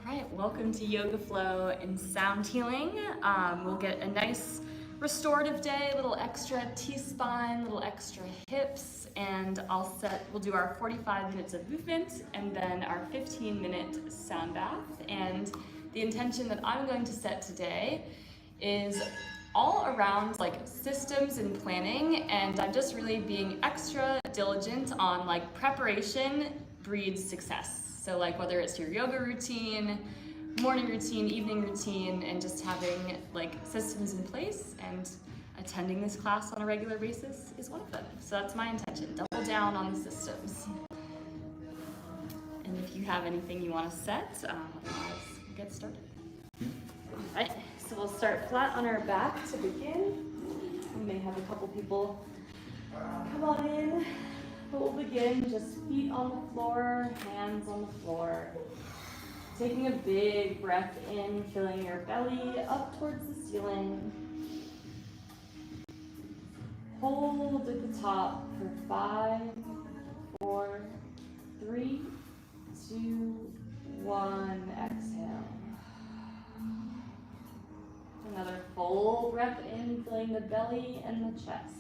right, welcome to Yoga Flow and Sound Healing. We'll get a nice restorative day, a little extra T-spine, a little extra hips, and we'll do our 45 minutes of movement and then our 15-minute sound bath. And the intention that I'm going to set today is all around like systems and planning, and I'm just really being extra diligent on like preparation breeds success. So like whether it's your yoga routine, morning routine, evening routine, and just having like systems in place and attending this class on a regular basis is one of them. So that's my intention, double down on the systems. And if you have anything you want to set, otherwise we'll get started. All right, so we'll start flat on our back to begin. We may have a couple people come on in. We'll begin just feet on the floor, hands on the floor. Taking a big breath in, filling your belly up towards the ceiling. Hold at the top for 5, 4, 3, 2, 1. Exhale. Another full breath in, filling the belly and the chest.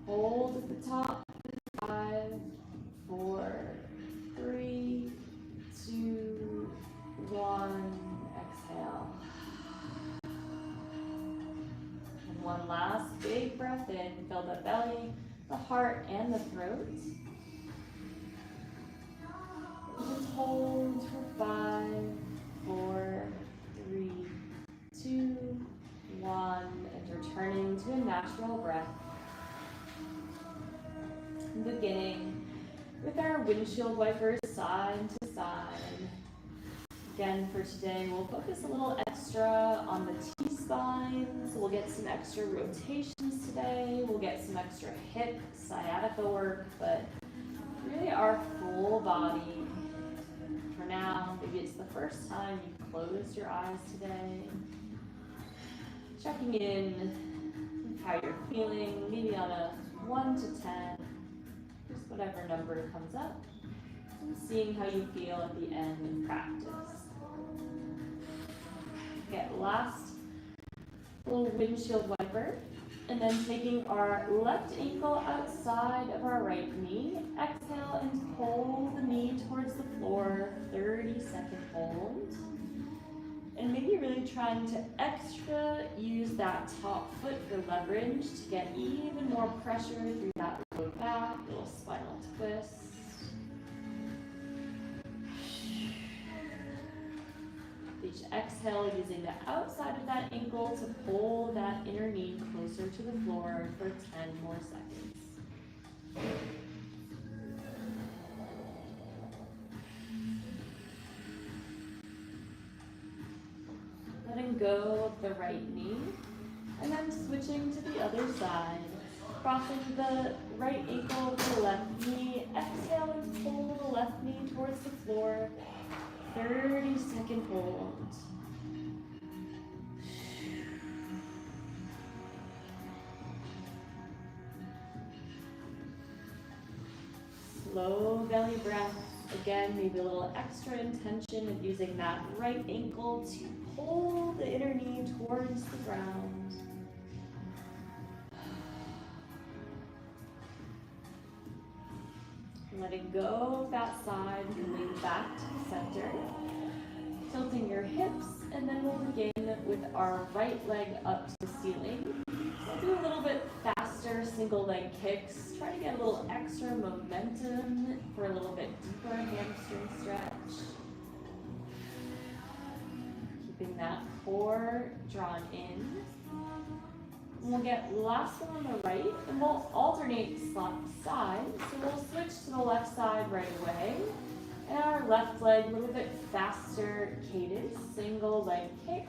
Hold at the top. 5, 4, 3, 2, 1. Exhale. And one last big breath in. Fill the belly, the heart, and the throat. Just hold for 5, 4, 3, 2, 1, and returning to a natural breath. Beginning with our windshield wipers side to side. Again, for today, we'll focus a little extra on the T-spines. We'll get some extra rotations today. We'll get some extra hip sciatica work, but really our full body. For now, maybe it's the first time you've closed your eyes today. Checking in with how you're feeling, maybe on a 1 to 10. Just whatever number comes up, and seeing how you feel at the end of practice. Get last little windshield wiper, and then taking our left ankle outside of our right knee. Exhale and pull the knee towards the floor, 30-second hold. And maybe really trying to extra use that top foot for leverage to get even more pressure through that low back, little spinal twist. Each exhale using the outside of that ankle to pull that inner knee closer to the floor for 10 more seconds. Letting go of the right knee, and then switching to the other side. Crossing the right ankle to the left knee. Exhale and pull the left knee towards the floor. 30-second hold. Slow belly breath. Again, maybe a little extra intention of using that right ankle to pull the inner knee towards the ground. Letting go of that side, coming back to the center. Tilting your hips, and then we'll begin with our right leg up to the ceiling. We'll do a little bit faster single leg kicks. Try to get a little extra momentum for a little bit deeper hamstring stretch. Keeping that core drawn in. And we'll get last one on the right, and we'll alternate sides. So we'll switch to the left side right away. And our left leg, a little bit faster cadence, single leg kick.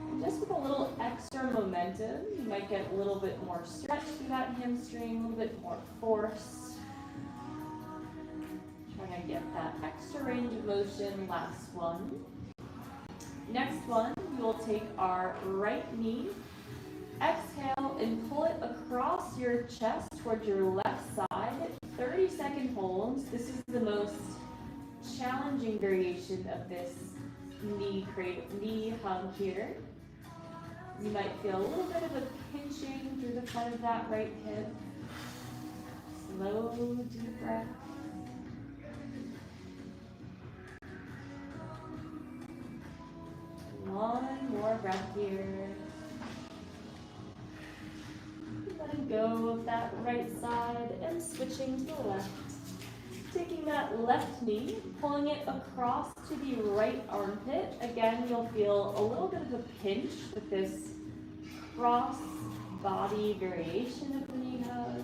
And just with a little extra momentum, you might get a little bit more stretch through that hamstring, a little bit more force. Trying to get that extra range of motion, last one. Next one, we will take our right knee, exhale and pull it across your chest towards your left side. 30-second holds. This is the most challenging variation of this knee hug here. You might feel a little bit of a pinching through the front of that right hip. Slow, deep breath. One more breath here. Letting go of that right side and switching to the left. Taking that left knee, pulling it across to the right armpit. Again, you'll feel a little bit of a pinch with this cross body variation of the knee hug.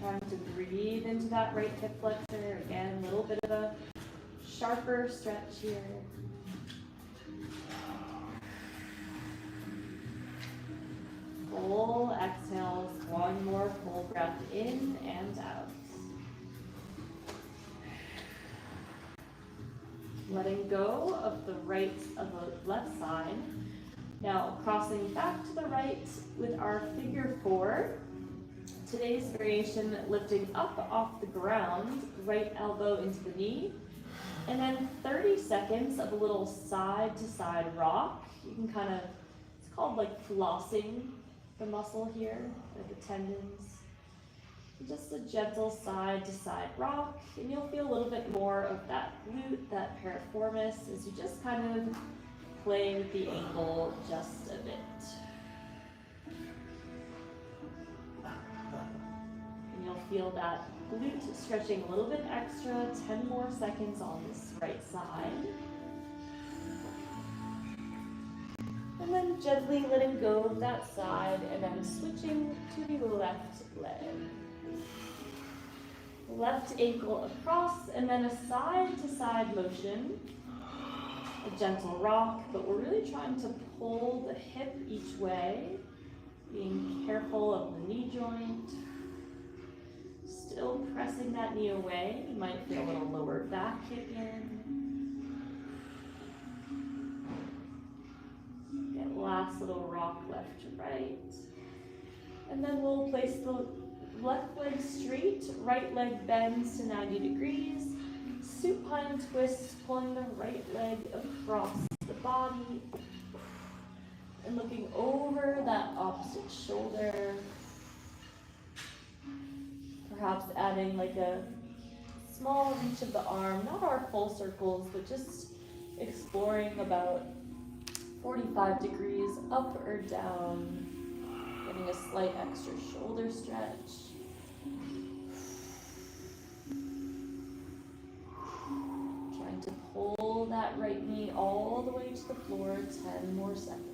Trying to breathe into that right hip flexor. Again, a little bit of a sharper stretch here. Full exhales, one more full breath in and out. Letting go of the left side. Now crossing back to the right with our figure four. Today's variation, lifting up off the ground, right elbow into the knee. And then 30 seconds of a little side to side rock. You can kind of, it's called like flossing the muscle here, like the tendons. Just a gentle side to side rock, and you'll feel a little bit more of that glute, that piriformis, as you just kind of play with the ankle just a bit. And you'll feel that glute stretching a little bit extra, 10 more seconds on this right side. And then gently letting go of that side and then switching to the left leg. Left ankle across and then a side to side motion. A gentle rock, but we're really trying to pull the hip each way, being careful of the knee joint. Still pressing that knee away. You might feel a little lower back kick in. Last little rock left to right. And then we'll place the left leg straight, right leg bends to 90 degrees. Supine twist, pulling the right leg across the body. And looking over that opposite shoulder. Perhaps adding like a small reach of the arm, not our full circles, but just exploring about 45 degrees up or down, getting a slight extra shoulder stretch. Trying to pull that right knee all the way to the floor, 10 more seconds.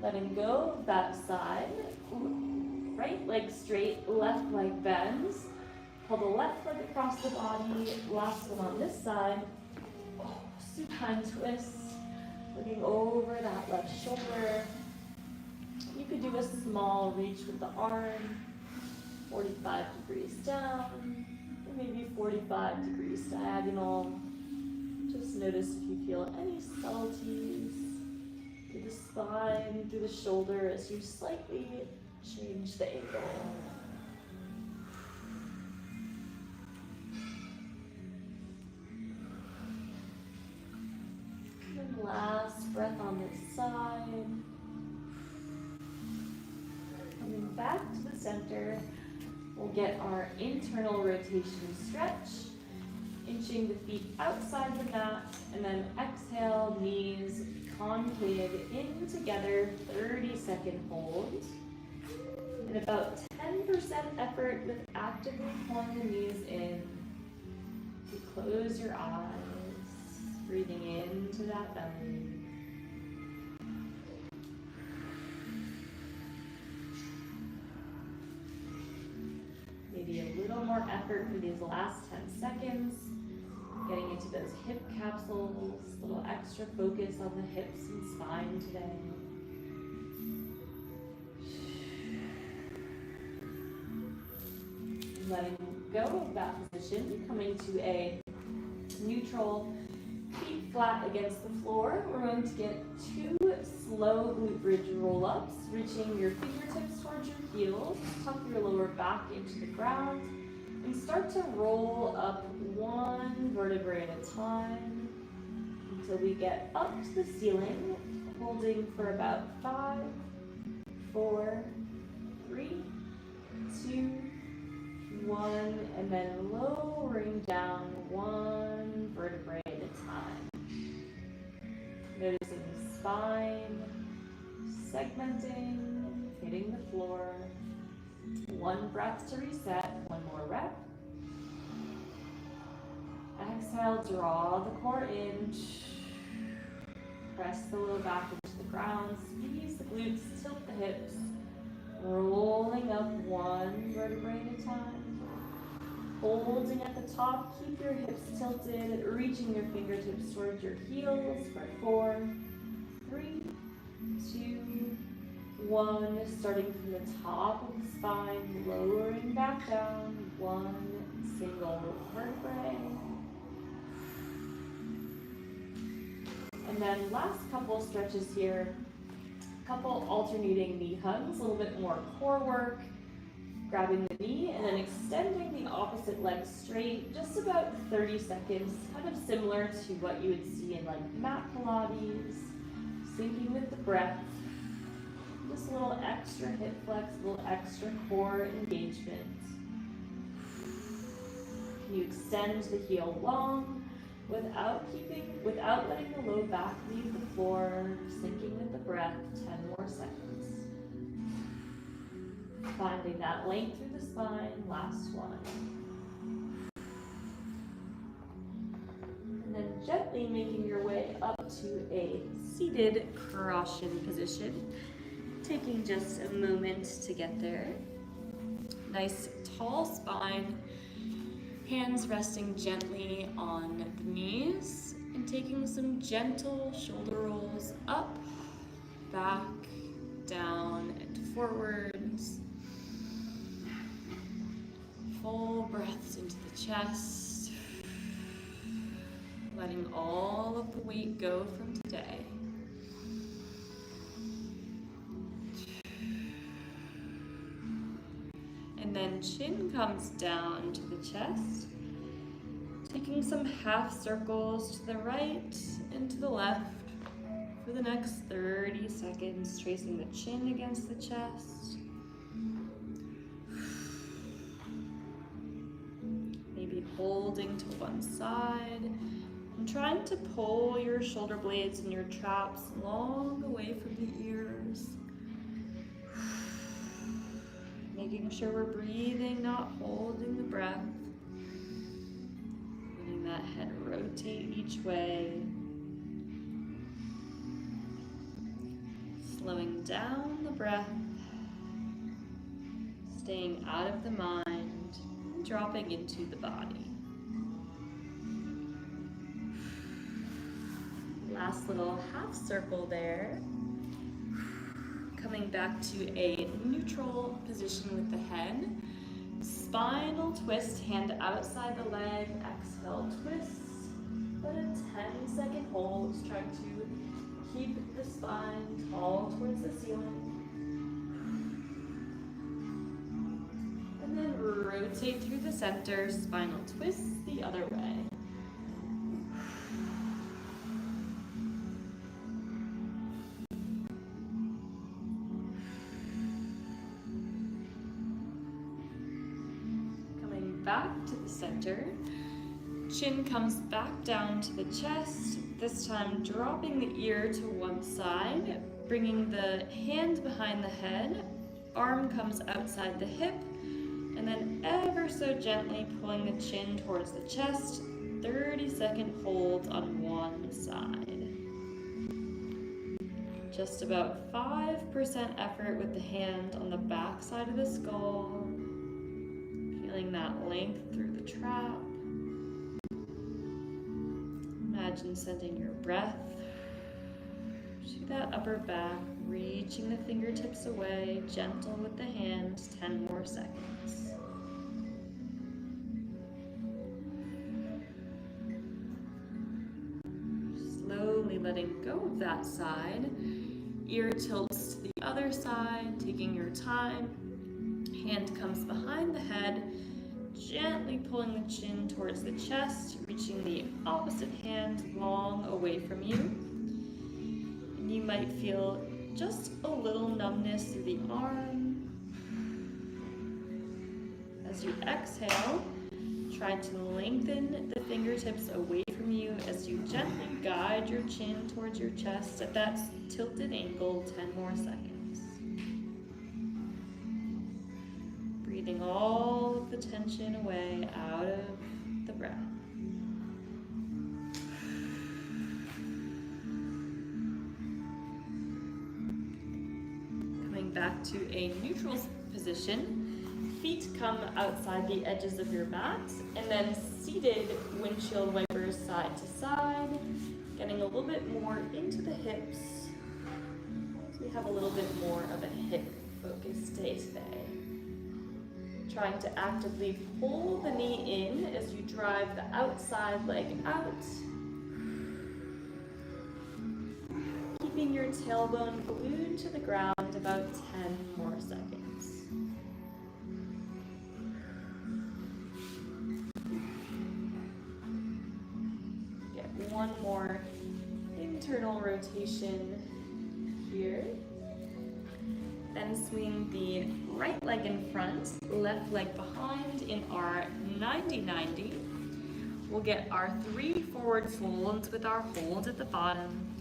Letting go of that side, right leg straight, left leg bends. Pull the left leg across the body, last one on this side. Supine twist, looking over that left shoulder. You could do a small reach with the arm, 45 degrees down, or maybe 45 degrees diagonal. Just notice if you feel any subtleties through the spine, through the shoulder as you slightly change the angle. Last breath on this side. Coming back to the center, we'll get our internal rotation stretch, inching the feet outside the mat, and then exhale, knees concave in together, 30-second hold. And about 10% effort with actively pulling the knees in. You close your eyes. Breathing into that belly. Maybe a little more effort for these last 10 seconds. Getting into those hip capsules, a little extra focus on the hips and spine today. Letting go of that position, coming to a neutral, feet flat against the floor. We're going to get 2 slow glute bridge roll-ups, reaching your fingertips towards your heels. Tuck your lower back into the ground and start to roll up one vertebrae at a time until we get up to the ceiling, holding for about 5, 4, 3, 2, 1, and then lowering down one vertebrae at a time. Noticing the spine, segmenting, hitting the floor. One breath to reset, one more rep. Exhale, draw the core in. Press the low back into the ground, squeeze the glutes, tilt the hips. Rolling up one vertebrae at a time. Holding at the top, keep your hips tilted, reaching your fingertips towards your heels for 4, 3, 2, 1. Starting from the top of the spine, lowering back down, one single vertebrae. And then last couple stretches here, couple alternating knee hugs, a little bit more core work, grabbing the knee and then extending the opposite leg straight, just about 30 seconds, kind of similar to what you would see in like mat Pilates, syncing with the breath, just a little extra hip flex, a little extra core engagement. Can you extend the heel long without letting the low back leave the floor, syncing with the breath, 10 more seconds. Finding that length through the spine, last one. And then gently making your way up to a seated caution position. Taking just a moment to get there. Nice tall spine. Hands resting gently on the knees and taking some gentle shoulder rolls up, back, down, and forwards. Full breaths into the chest, letting all of the weight go from today. And then chin comes down to the chest, taking some half circles to the right and to the left for the next 30 seconds, tracing the chin against the chest. Maybe holding to one side and trying to pull your shoulder blades and your traps long away from the ears. Making sure we're breathing, not holding the breath. Letting that head rotate each way. Slowing down the breath. Staying out of the mind, dropping into the body. Last little half circle there. Coming back to a neutral position with the head. Spinal twist, hand outside the leg. Exhale, twist. Let a 10-second hold. Just trying to keep the spine tall towards the ceiling. And then rotate through the center. Spinal twist the other way. Back to the center. Chin comes back down to the chest, this time dropping the ear to one side, bringing the hand behind the head, arm comes outside the hip, and then ever so gently pulling the chin towards the chest, 30-second holds on one side. Just about 5% effort with the hand on the back side of the skull. Feeling that length through the trap. Imagine sending your breath to that upper back, reaching the fingertips away, gentle with the hands, 10 more seconds. Slowly letting go of that side. Ear tilts to the other side, taking your time. Hand comes behind the head, gently pulling the chin towards the chest, reaching the opposite hand long away from you. And you might feel just a little numbness through the arm. As you exhale, try to lengthen the fingertips away from you as you gently guide your chin towards your chest at that tilted angle. 10 more seconds. Breathing all of the tension away out of the breath. Coming back to a neutral position. Feet come outside the edges of your mat, and then seated windshield wipers side to side, getting a little bit more into the hips. So we have a little bit more of a hip focused day today. Trying to actively pull the knee in as you drive the outside leg out. Keeping your tailbone glued to the ground about 10 more seconds. One more internal rotation here. Then swing the right leg in front, left leg behind in our 90-90. We'll get our 3 forward folds with our hold at the bottom.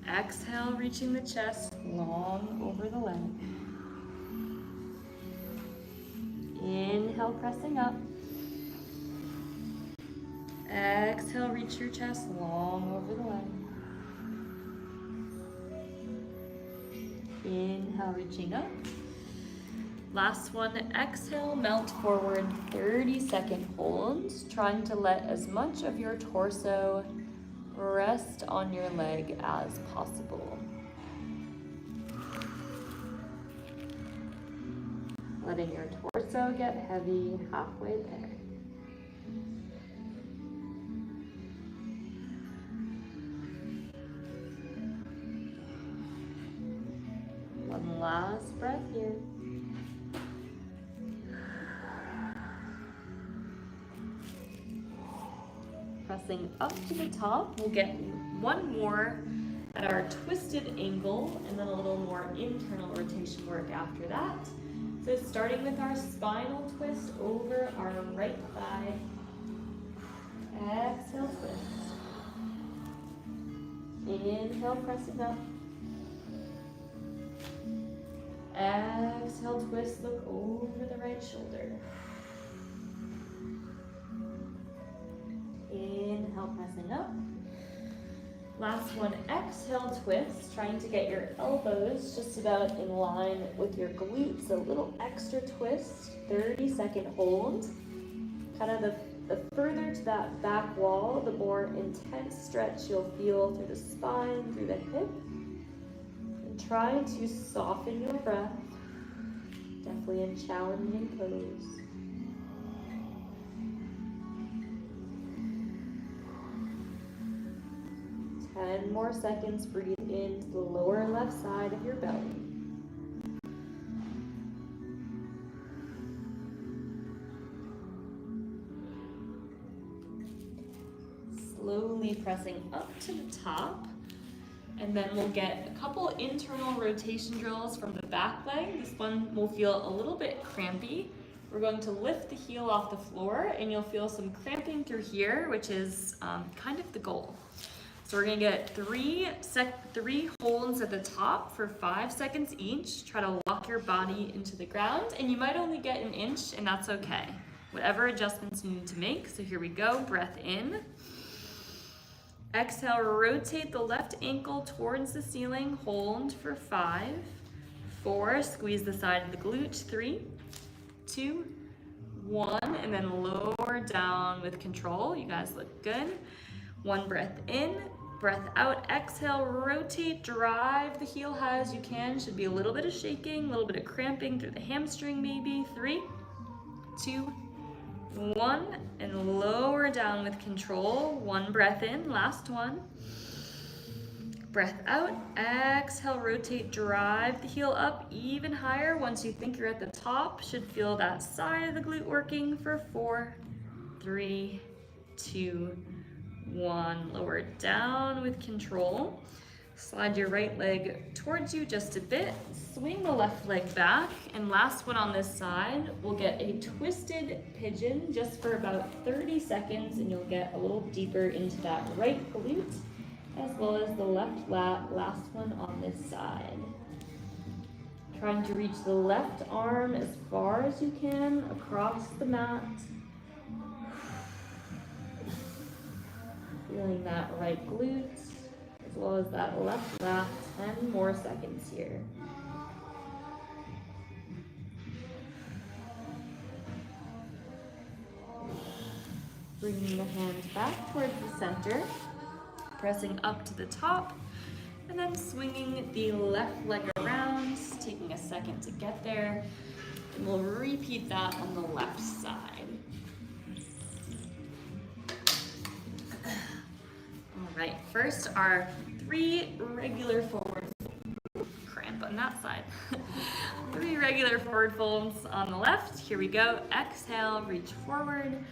Exhale, reaching the chest long over the leg. Inhale, pressing up. Exhale, reach your chest long over the leg. Inhale, reaching up. Last one, exhale, melt forward, 30-second holds, trying to let as much of your torso rest on your leg as possible. Letting your torso get heavy halfway there. One last breath here. Pressing up to the top, we'll get one more at our twisted angle and then a little more internal rotation work after that. So starting with our spinal twist over our right thigh. Exhale, twist. Inhale, pressing up. Exhale, twist, look over the right shoulder. Inhale, pressing up. Last one, exhale, twist, trying to get your elbows just about in line with your glutes. A little extra twist, 30-second hold. Kind of the further to that back wall, the more intense stretch you'll feel through the spine, through the hip. Try to soften your breath, definitely a challenging pose. Ten more seconds, breathe into the lower left side of your belly. Slowly pressing up to the top. And then we'll get a couple internal rotation drills from the back leg. This one will feel a little bit crampy. We're going to lift the heel off the floor and you'll feel some cramping through here, which is kind of the goal. So we're gonna get three holds at the top for 5 seconds each. Try to lock your body into the ground, and you might only get an inch, and that's okay. Whatever adjustments you need to make. So here we go, breath in. Exhale, rotate the left ankle towards the ceiling, hold for 5, 4, squeeze the side of the glute, 3, 2, 1, and then lower down with control. You guys look good. 1 breath in, breath out, exhale, rotate, drive the heel high as you can. Should be a little bit of shaking, a little bit of cramping through the hamstring maybe. 3, 2, 1, and lower down with control. 1 breath in, last one. Breath out, exhale, rotate, drive the heel up even higher. Once you think you're at the top, should feel that side of the glute working for 4, 3, 2, 1. Lower down with control. Slide your right leg towards you just a bit. Swing the left leg back. And last one on this side, we'll get a twisted pigeon just for about 30 seconds, and you'll get a little deeper into that right glute, as well as the left lat, last one on this side. Trying to reach the left arm as far as you can across the mat. Feeling that right glute, as well as that left lat. 10 more seconds here. Bringing the hands back towards the center. Pressing up to the top, and then swinging the left leg around, taking a second to get there, and we'll repeat that on the left side. All right, first our 3 regular forward, cramp on that side. 3 regular forward folds on the left. Here we go. Exhale, reach forward.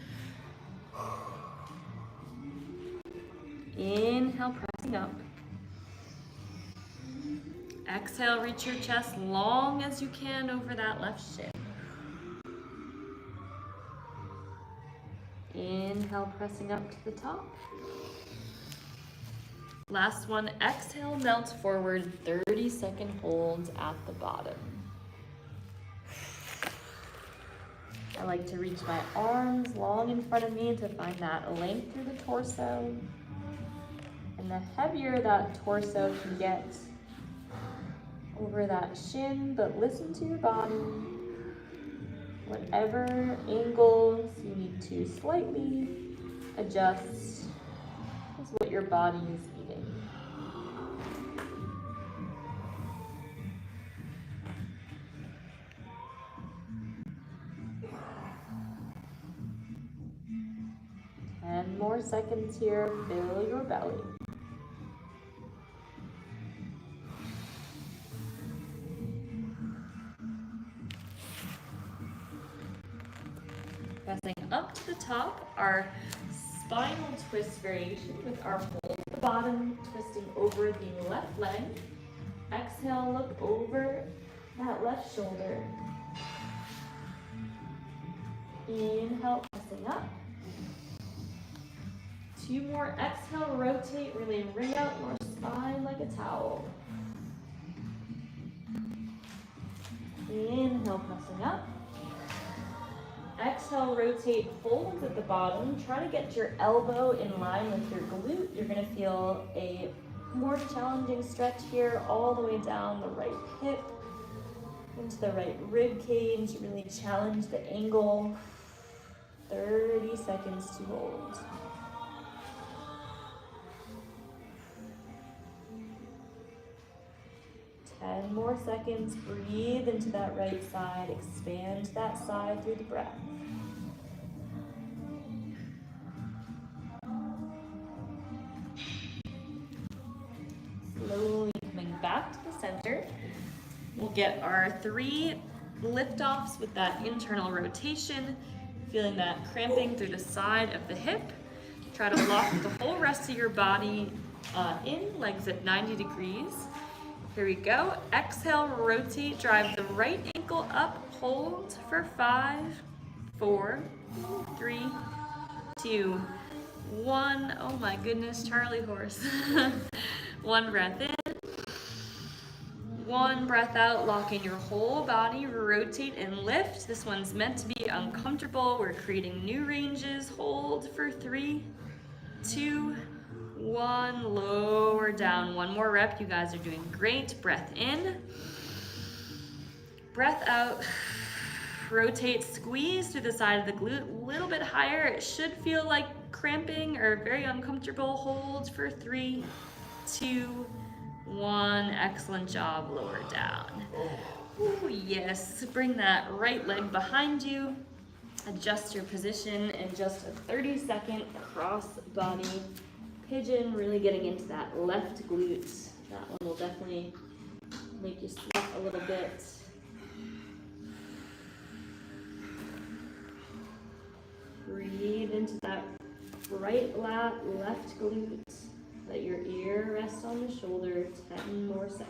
Inhale, pressing up. Exhale, reach your chest long as you can over that left shin. Inhale, pressing up to the top. Last one, exhale, melt forward, 30-second holds at the bottom. I like to reach my arms long in front of me to find that length through the torso. And the heavier that torso can get over that shin, but listen to your body. Whatever angles you need to slightly adjust is what your body is needing. Ten more seconds here, fill your belly. Pressing up to the top, our spinal twist variation with our hold at the bottom, twisting over the left leg. Exhale, look over that left shoulder. Inhale, pressing up. 2 more, exhale, rotate, really wring out your spine like a towel. Inhale, pressing up. Exhale, rotate, hold at the bottom. Try to get your elbow in line with your glute. You're gonna feel a more challenging stretch here all the way down the right hip, into the right rib cage. Really challenge the angle. 30 seconds to hold. Ten more seconds. Breathe into that right side. Expand that side through the breath. Slowly coming back to the center. We'll get our 3 lift-offs with that internal rotation. Feeling that cramping through the side of the hip. Try to lock the whole rest of your body in, legs at 90 degrees. Here we go. Exhale, rotate, drive the right ankle up, hold for 5, 4, 3, 2, 1. Oh my goodness, Charlie horse. 1 breath in. 1 breath out, locking your whole body, rotate and lift. This one's meant to be uncomfortable. We're creating new ranges. Hold for 3, 2, 1, lower down. 1 more rep. You guys are doing great. Breath in. Breath out. Rotate, squeeze through the side of the glute. A little bit higher. It should feel like cramping or very uncomfortable. Hold for 3, 2, 1. Excellent job. Lower down. Ooh, yes. Bring that right leg behind you. Adjust your position in just a 30-second cross body pigeon, really getting into that left glute. That one will definitely make you sweat a little bit. Breathe into that right lat, left glute. Let your ear rest on the shoulder. 10 more seconds.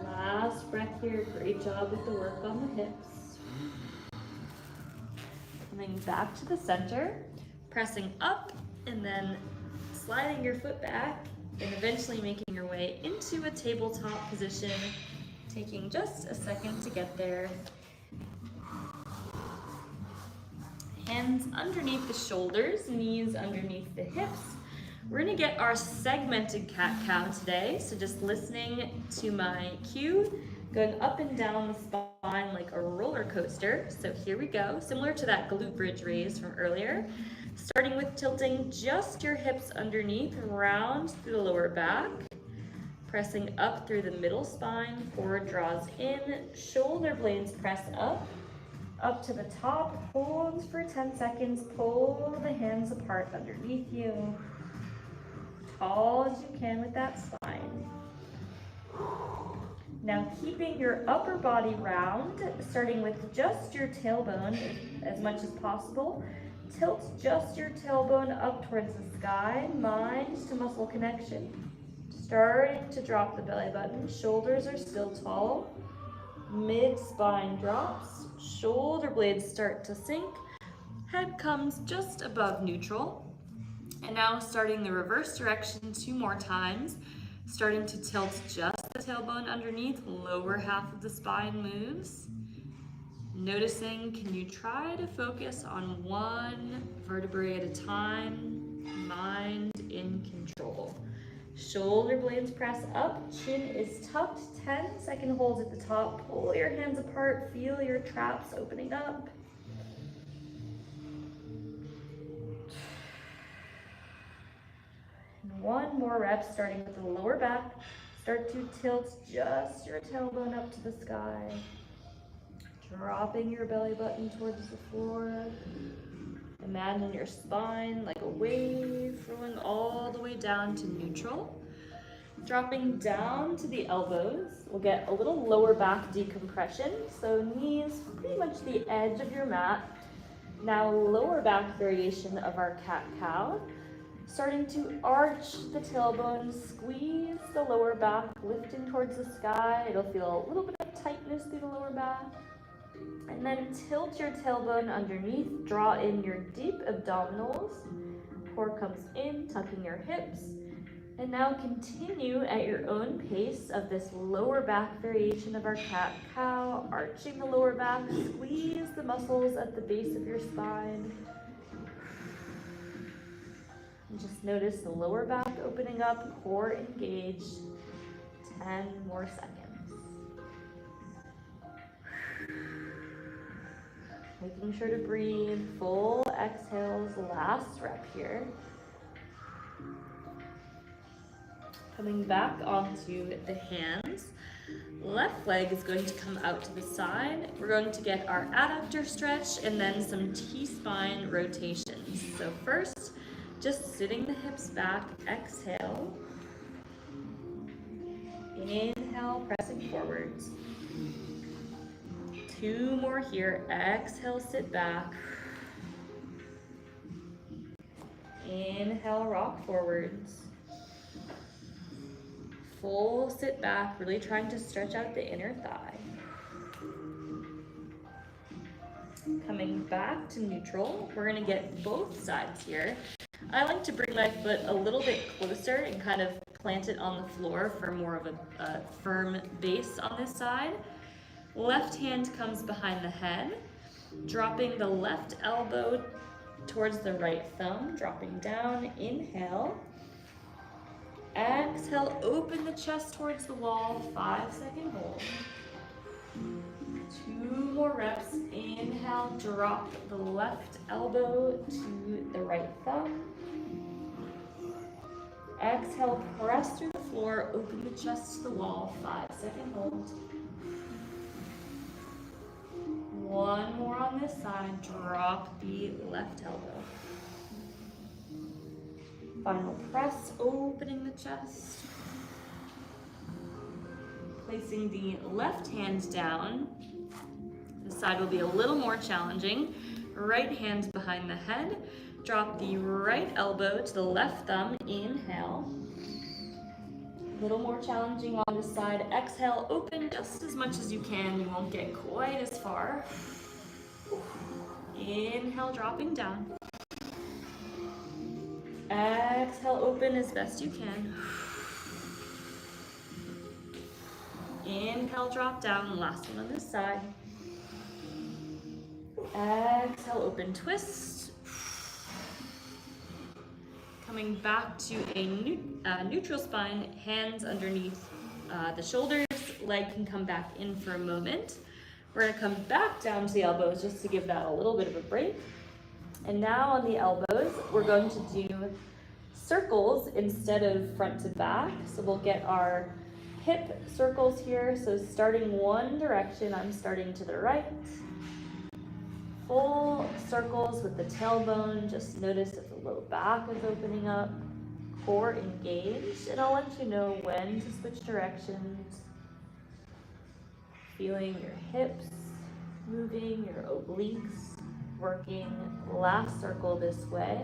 Last breath here. Great job with the work on the hips. Coming back to the center, pressing up and then sliding your foot back and eventually making your way into a tabletop position, taking just a second to get there. Hands underneath the shoulders, knees underneath the hips. We're gonna get our segmented cat-cow today, so just listening to my cue, going up and down the spine like a roller coaster. So here we go, similar to that glute bridge raise from earlier. Starting with tilting just your hips underneath, round through the lower back. Pressing up through the middle spine, forward draws in, shoulder blades press up to the top, hold for 10 seconds, pull the hands apart underneath you. Tall as you can with that spine. Now keeping your upper body round, starting with just your tailbone as much as possible. Tilt just your tailbone up towards the sky, mind to muscle connection. Starting to drop the belly button, shoulders are still tall. Mid-spine drops, shoulder blades start to sink, head comes just above neutral. And now starting the reverse direction 2 more times, starting to tilt just the tailbone underneath, lower half of the spine moves. Noticing, can you try to focus on one vertebrae at a time, mind in control. Shoulder blades press up, chin is tucked, 10-second holds at the top, pull your hands apart, feel your traps opening up. And 1 more rep, starting with the lower back. Start to tilt just your tailbone up to the sky. Dropping your belly button towards the floor. Imagine your spine like a wave flowing all the way down to neutral. Dropping down to the elbows. We'll get a little lower back decompression. So knees pretty much the edge of your mat. Now lower back variation of our cat-cow. Starting to arch the tailbone, squeeze the lower back, lifting towards the sky. It'll feel a little bit of tightness through the lower back. And then tilt your tailbone underneath, draw in your deep abdominals. Core comes in, tucking your hips. And now continue at your own pace of this lower back variation of our cat-cow, arching the lower back, squeeze the muscles at the base of your spine. And just notice the lower back opening up, core engaged. 10 more seconds. Making sure to breathe, full exhales, last rep here. Coming back onto the hands. Left leg is going to come out to the side. We're going to get our adductor stretch and then some T-spine rotations. So first, just sitting the hips back, exhale. Inhale, pressing forwards. 2 more here, exhale, sit back. Inhale, rock forwards. Full sit back, really trying to stretch out the inner thigh. Coming back to neutral, we're gonna get both sides here. I like to bring my foot a little bit closer and kind of plant it on the floor for more of a firm base on this side. Left hand comes behind the head, dropping the left elbow towards the right thumb, dropping down, inhale. Exhale, open the chest towards the wall, 5-second hold. 2 more reps, inhale, drop the left elbow to the right thumb. Exhale, press through the floor, open the chest to the wall, 5-second hold. One more on this side. Drop the left elbow. Final press, opening the chest. Placing the left hand down. This side will be a little more challenging. Right hand behind the head. Drop the right elbow to the left thumb. Inhale. A little more challenging on this side. Exhale, open just as much as you can. You won't get quite as far. Inhale, dropping down. Exhale, open as best you can. Inhale, drop down. Last one on this side. Exhale, open, twist. Coming back to a neutral spine, hands underneath the shoulders. Leg can come back in for a moment. We're gonna come back down to the elbows just to give that a little bit of a break. And now on the elbows, we're going to do circles instead of front to back. So we'll get our hip circles here. So starting one direction, I'm starting to the right. Full circles with the tailbone. Just notice if the low back is opening up, core engaged, and I'll let you know when to switch directions. Feeling your hips moving, your obliques working. Last circle this way.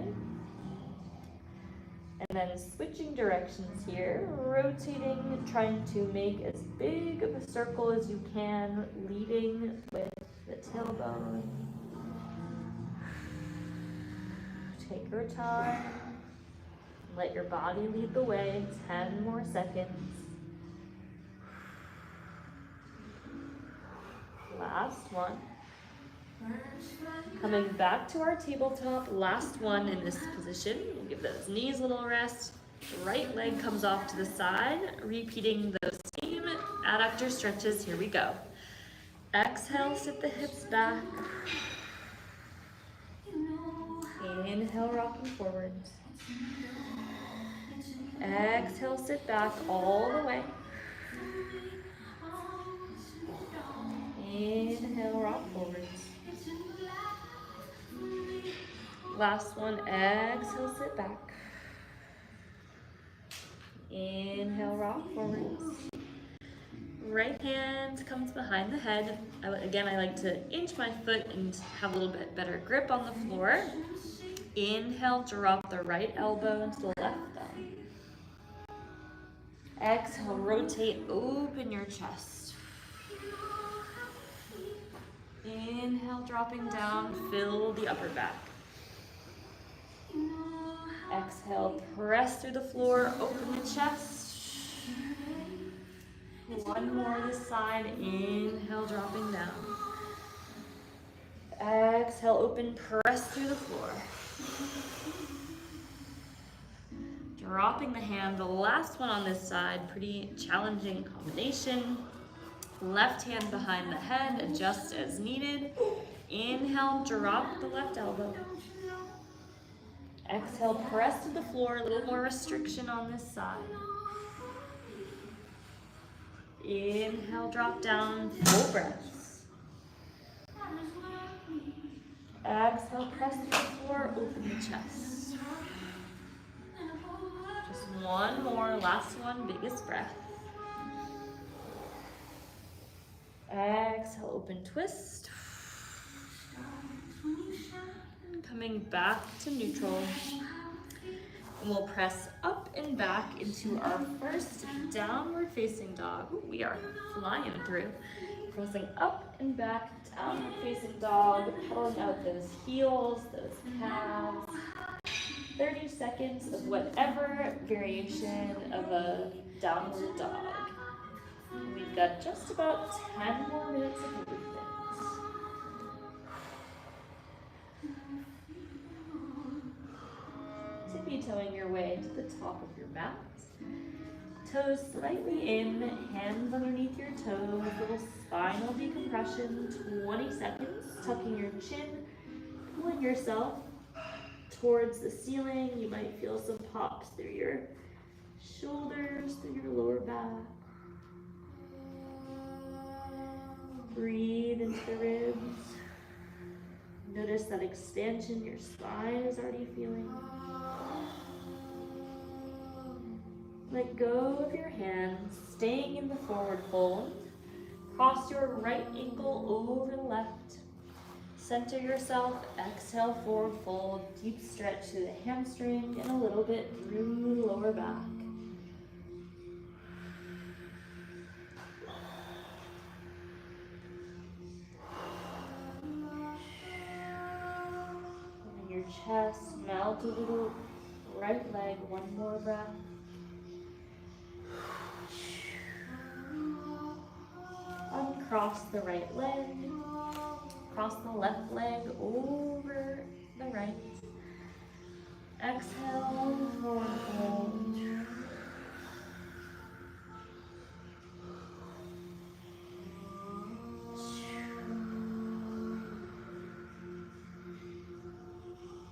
And then switching directions here, rotating, trying to make as big of a circle as you can, leading with the tailbone. Take your time. Let your body lead the way. 10 more seconds. Last one. Coming back to our tabletop. Last one in this position. We'll give those knees a little rest. Right leg comes off to the side. Repeating those same adductor stretches. Here we go. Exhale, sit the hips back. Inhale, rocking forwards. Exhale, sit back all the way. Inhale, rock forwards. Last one, exhale, sit back. Inhale, rock forwards. Right hand comes behind the head. Again, I like to inch my foot and have a little bit better grip on the floor. Inhale, drop the right elbow into the left thumb. Exhale, rotate, open your chest. Inhale, dropping down, fill the upper back. Exhale, press through the floor, open the chest. One more this side, inhale, dropping down. Exhale, open, press through the floor. Dropping the hand, the last one on this side, pretty challenging combination. Left hand behind the head, adjust as needed. Inhale, drop the left elbow. Exhale, press to the floor, a little more restriction on this side. Inhale, drop down, full breaths. Exhale, press to the floor, open the chest. Just one more, last one, biggest breath. Exhale, open twist. And coming back to neutral. And we'll press up and back into our first downward facing dog. Ooh, we are flying through. Pressing up and back, downward facing dog, pedaling out those heels, those calves. 30 seconds of whatever variation of a downward dog. We've got just about 10 more minutes of movement. Tippy-toeing your way to the top of your mat. Toes slightly in, hands underneath your toes, little spinal decompression, 20 seconds. Tucking your chin, pulling yourself towards the ceiling. You might feel some pops through your shoulders, through your lower back. Breathe into the ribs. Notice that expansion your spine is already feeling. Let go of your hands, staying in the forward fold. Cross your right ankle over the left. Center yourself, exhale, forward fold, deep stretch through the hamstring and a little bit through the lower back. And your chest, melt a little right leg, one more breath. Uncross the right leg. Cross the left leg over the right. Exhale, forward fold.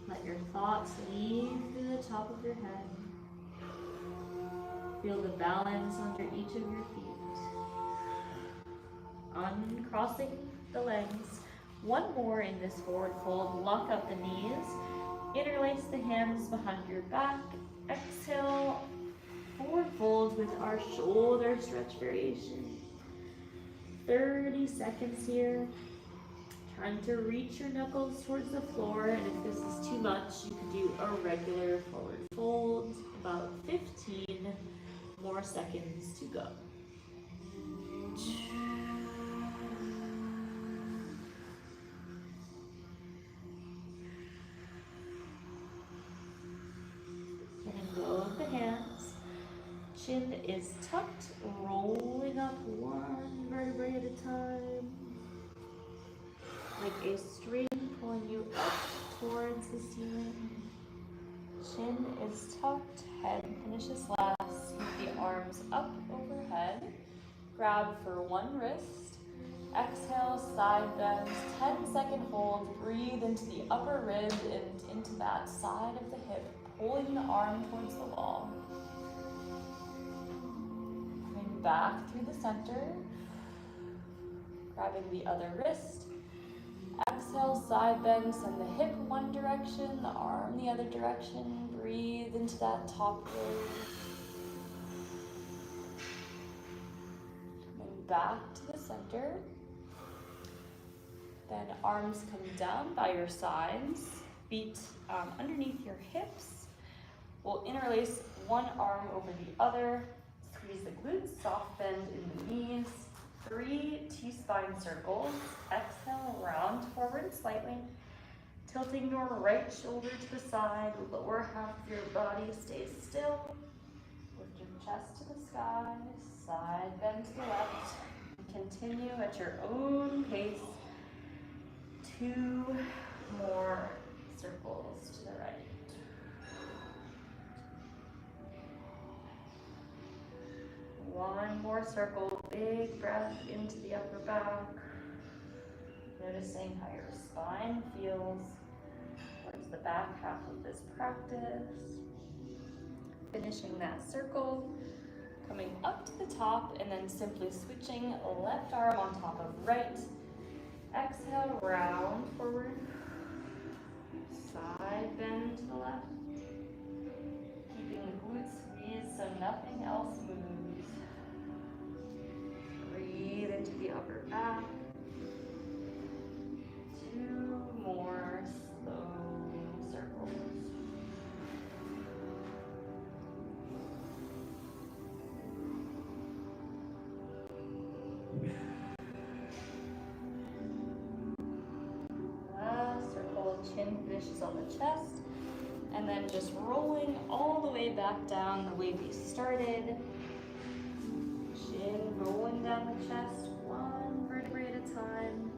Let your thoughts leave through the top of your head. Feel the balance under each of your feet. Uncrossing the legs. One more in this forward fold. Lock up the knees. Interlace the hands behind your back. Exhale, forward fold with our shoulder stretch variation. 30 seconds here. Trying to reach your knuckles towards the floor, and if this is too much, you could do a regular forward fold. About 15 more seconds to go. Letting go of the hands. Chin is tucked, rolling up one vertebrae at a time. Like a string pulling you up towards the ceiling. Chin is tucked, head finishes last. Keep the arms up overhead. Grab for one wrist. Exhale, side bends, 10-second hold. Breathe into the upper rib and into that side of the hip, pulling the arm towards the wall. Coming back through the center. Grabbing the other wrist. Exhale, side bend, send the hip one direction, the arm the other direction. Breathe into that top rib. Coming back to the center. Then arms come down by your sides, feet underneath your hips. We'll interlace one arm over the other. Squeeze the glutes, soft bend in the knees. 3 T-spine circles. Exhale, round forward slightly. Tilting your right shoulder to the side. Lower half of your body stays still. Lift your chest to the sky. Side bend to the left. Continue at your own pace. 2 more circles to the right. One more circle, big breath into the upper back. Noticing how your spine feels towards the back half of this practice. Finishing that circle, coming up to the top and then simply switching left arm on top of right. Exhale, round forward. Side bend to the left. Keeping the glutes squeezed so nothing else moves. Breathe into the upper back. 2 more slow circles. Last circle, chin finishes on the chest. And then just rolling all the way back down the way we started. Chin rolling down the chest, one vertebrae at a time.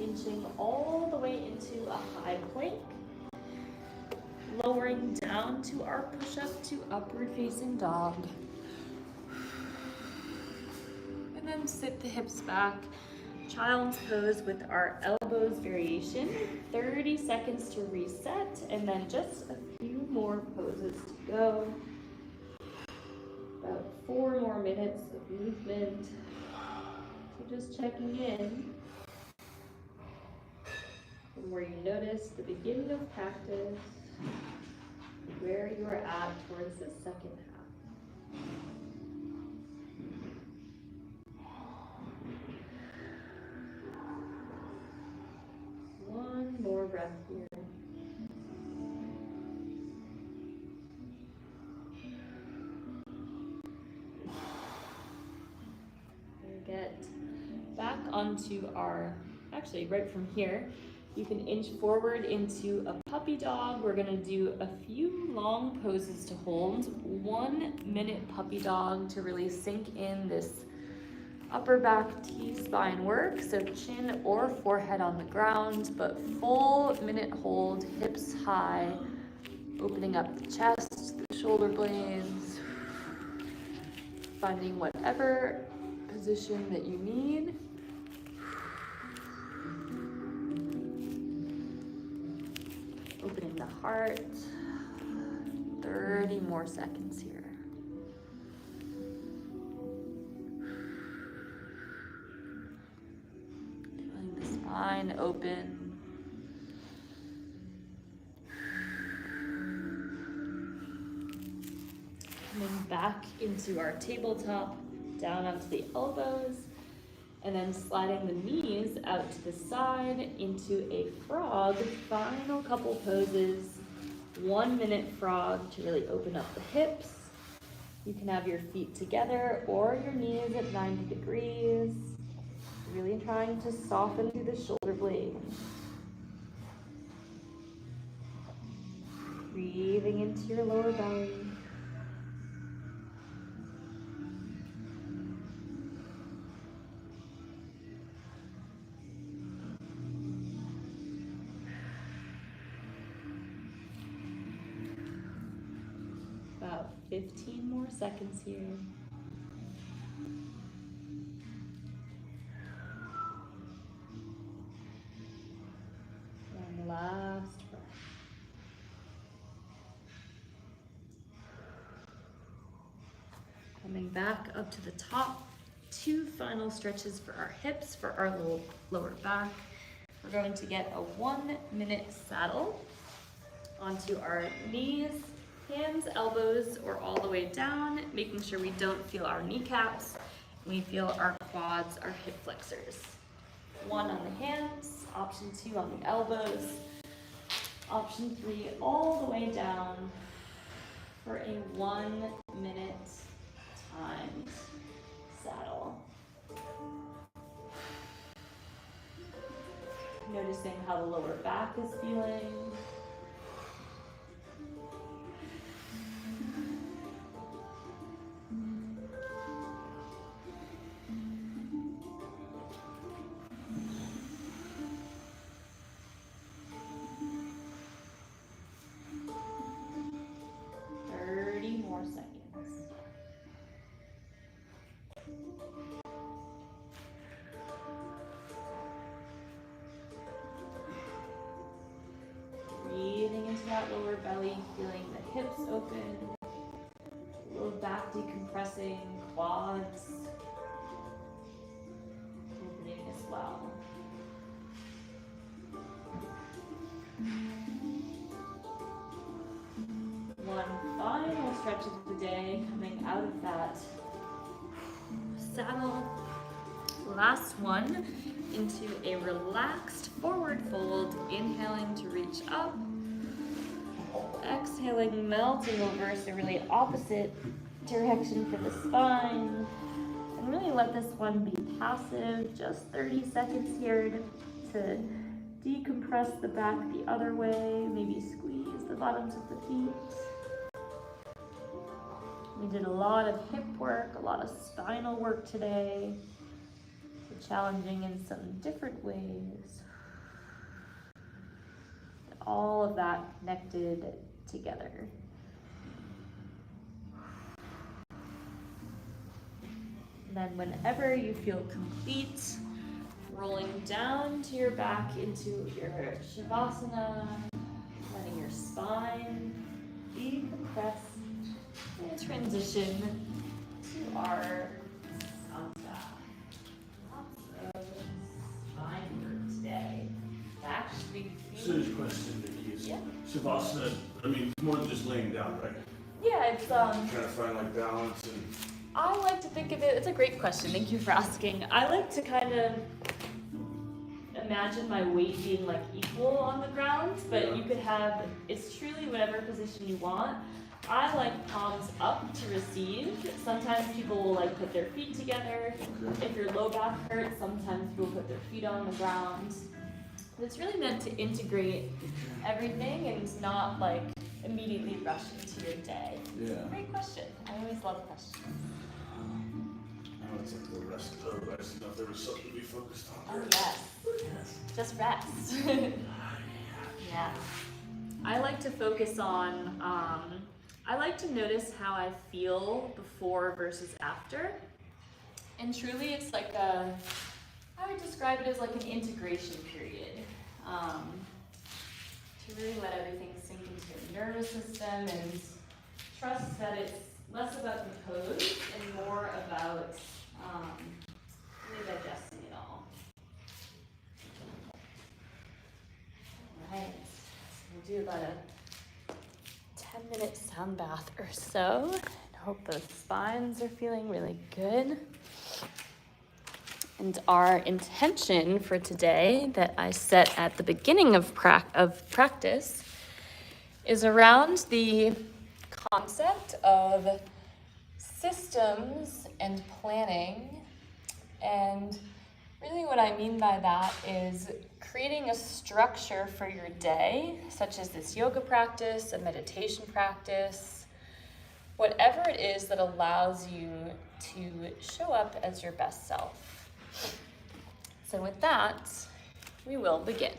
Inching all the way into a high plank. Lowering down to our push-up to upward facing dog. And then sit the hips back. Child's pose with our elbows variation. 30 seconds to reset, and then just a few more poses to go. About 4 more minutes of movement. So just checking in. from where you notice the beginning of practice, where you are at towards the second half. One more breath here. And get back onto our, actually right from here, you can inch forward into a puppy dog. We're gonna do a few long poses to hold. 1 minute puppy dog to really sink in this upper back T-spine work. So chin or forehead on the ground, but full minute hold, hips high, opening up the chest, the shoulder blades, finding whatever position that you need. Opening the heart. 30 more seconds here. Feeling the spine open. Coming back into our tabletop, down onto the elbows, and then sliding the knees out to the side into a frog. Final couple poses. 1 minute frog to really open up the hips. You can have your feet together or your knees at 90 degrees. Really trying to soften through the shoulder blades. Breathing into your lower belly. About 15 more seconds here. And last breath. Coming back up to the top. 2 final stretches for our hips, for our lower back. We're going to get a 1 minute saddle onto our knees, hands, elbows, or all the way down, making sure we don't feel our kneecaps. We feel our quads, our hip flexors. 1 on the hands, option 2 on the elbows, option 3 all the way down for a 1 minute timed saddle. Noticing how the lower back is feeling. Lower belly, feeling the hips open, low back decompressing, quads opening as well. One final stretch of the day, coming out of that saddle. Last one into a relaxed forward fold, inhaling to reach up. Exhaling, melting over, so really opposite direction for the spine. And really let this one be passive, just 30 seconds here to decompress the back the other way, maybe squeeze the bottoms of the feet. We did a lot of hip work, a lot of spinal work today, so challenging in some different ways. All of that connected together. And then whenever you feel complete, rolling down to your back into your Shavasana, letting your spine decompress and transition to our Santa. Lots of spine work today. Actually, Shavasana, I mean, it's more than just laying down, right? Yeah, it's Trying to find like balance and. I like to think of it, it's a great question, thank you for asking. I like to kind of imagine my weight being like equal on the ground, but you could have, it's truly whatever position you want. I like palms up to receive. Sometimes people will like put their feet together. Okay. If your low back hurts, sometimes people put their feet on the ground. But it's really meant to integrate everything and not like immediately rush into your day. Yeah. Great question. I always love questions. I know it's like the rest of the, I just didn't know if there was something to be focused on. Oh yes. Just rest. Yeah. I like to focus on, I like to notice how I feel before versus after. And truly it's like a, I would describe it as like an integration period. To really let everything sink into your nervous system and trust that it's less about the pose and more about really digesting it all. Alright, so we'll do about a 10-minute sound bath or so. I hope the spines are feeling really good. And our intention for today that I set at the beginning of practice is around the concept of systems and planning. And really what I mean by that is creating a structure for your day, such as this yoga practice, a meditation practice, whatever it is that allows you to show up as your best self. So with that, we will begin.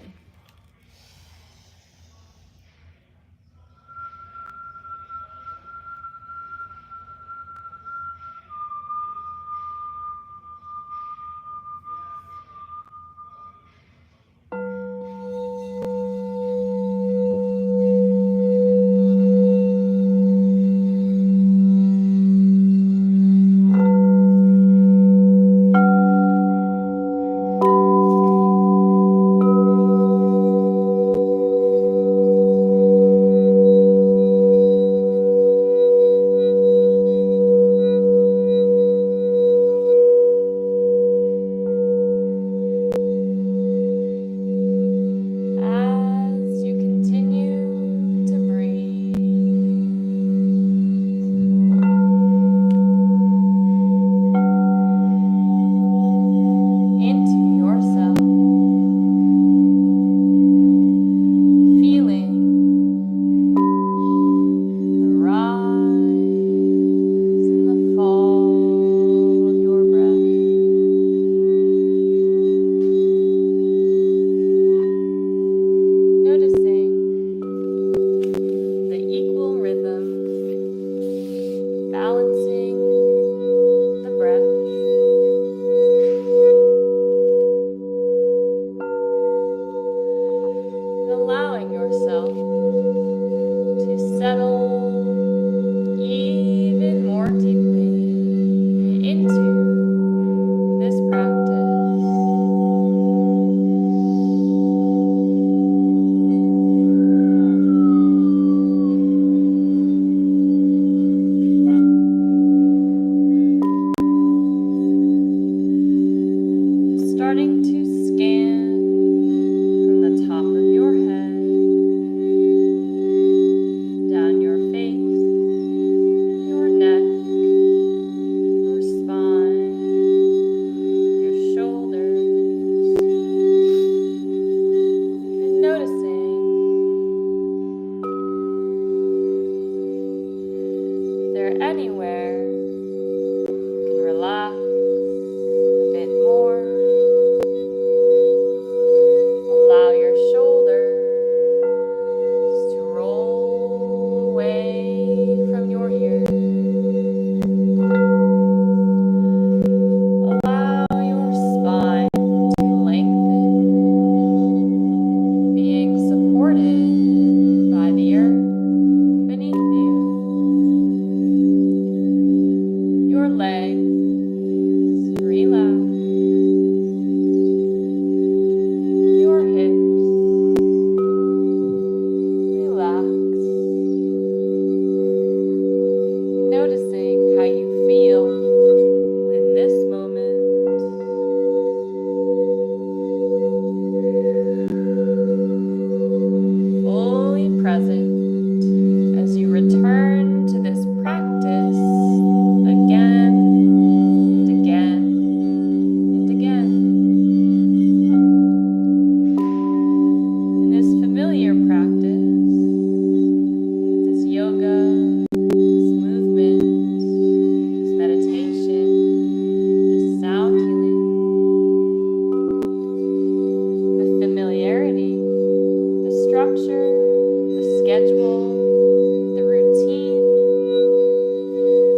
schedule, the routine,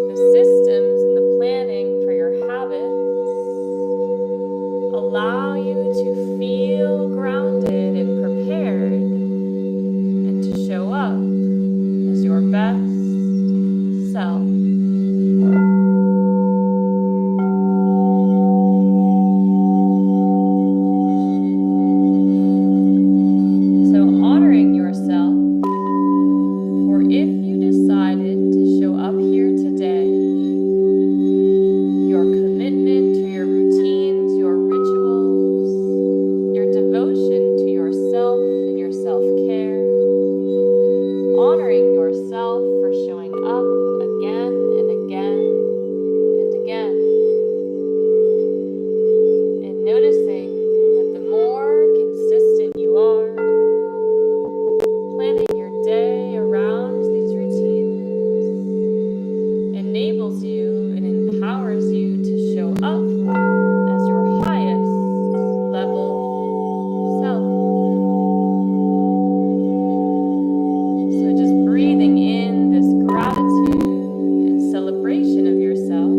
the systems, and the planning for your habits allow you to feel grounded and prepared and to show up as your best self. So honoring yourself, or if you decided to show up here today, your commitment to your routines, your rituals, your devotion to yourself and your self-care, honoring yourself for showing up again and again and again, and noticing that the more consistent you are, planning your day around these routines enables you and empowers you to show up as your highest level self. So just breathing in this gratitude and celebration of yourself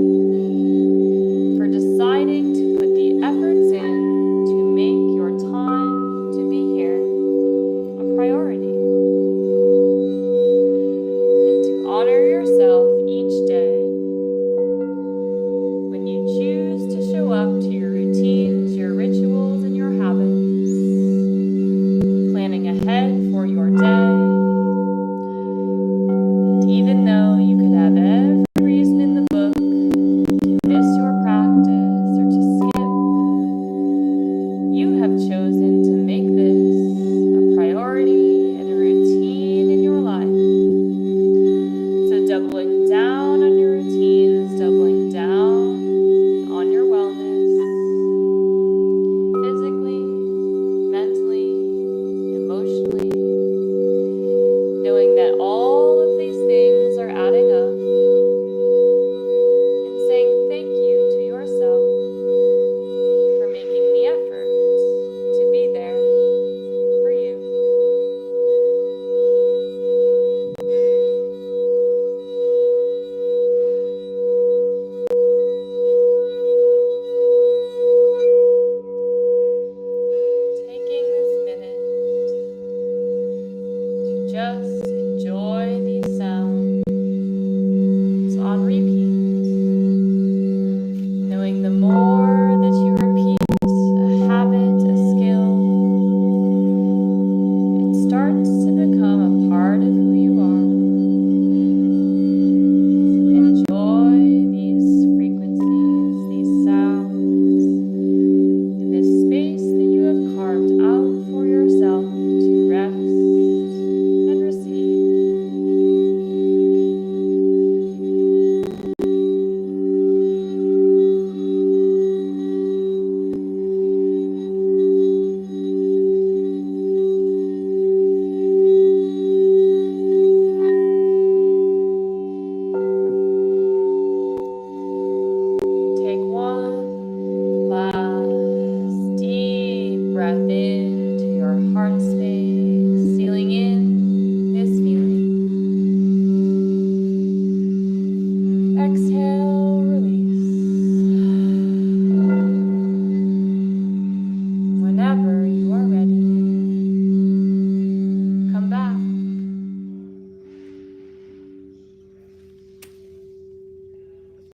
for deciding to put the efforts in to make your time to be here a priority. And to honor yourself each day when you choose to show up to your routines, your rituals, and your habits, planning ahead for your day. And even though you could have every reason in the book to miss your practice or to skip, you have chosen to make this a priority and a routine in your life. So doubling down on your routines, doubling down on your wellness, physically, mentally, emotionally, knowing that all of these things are adding up, and saying thank you to yourself for making the effort to be there for you. Taking this minute to just enjoy these sounds on repeat, knowing the more that you repeat a habit, a skill, it starts to become a part of who you are. So enjoy these frequencies, these sounds, in this space that you have carved out for yourself to rest and receive. Take one last deep breath in.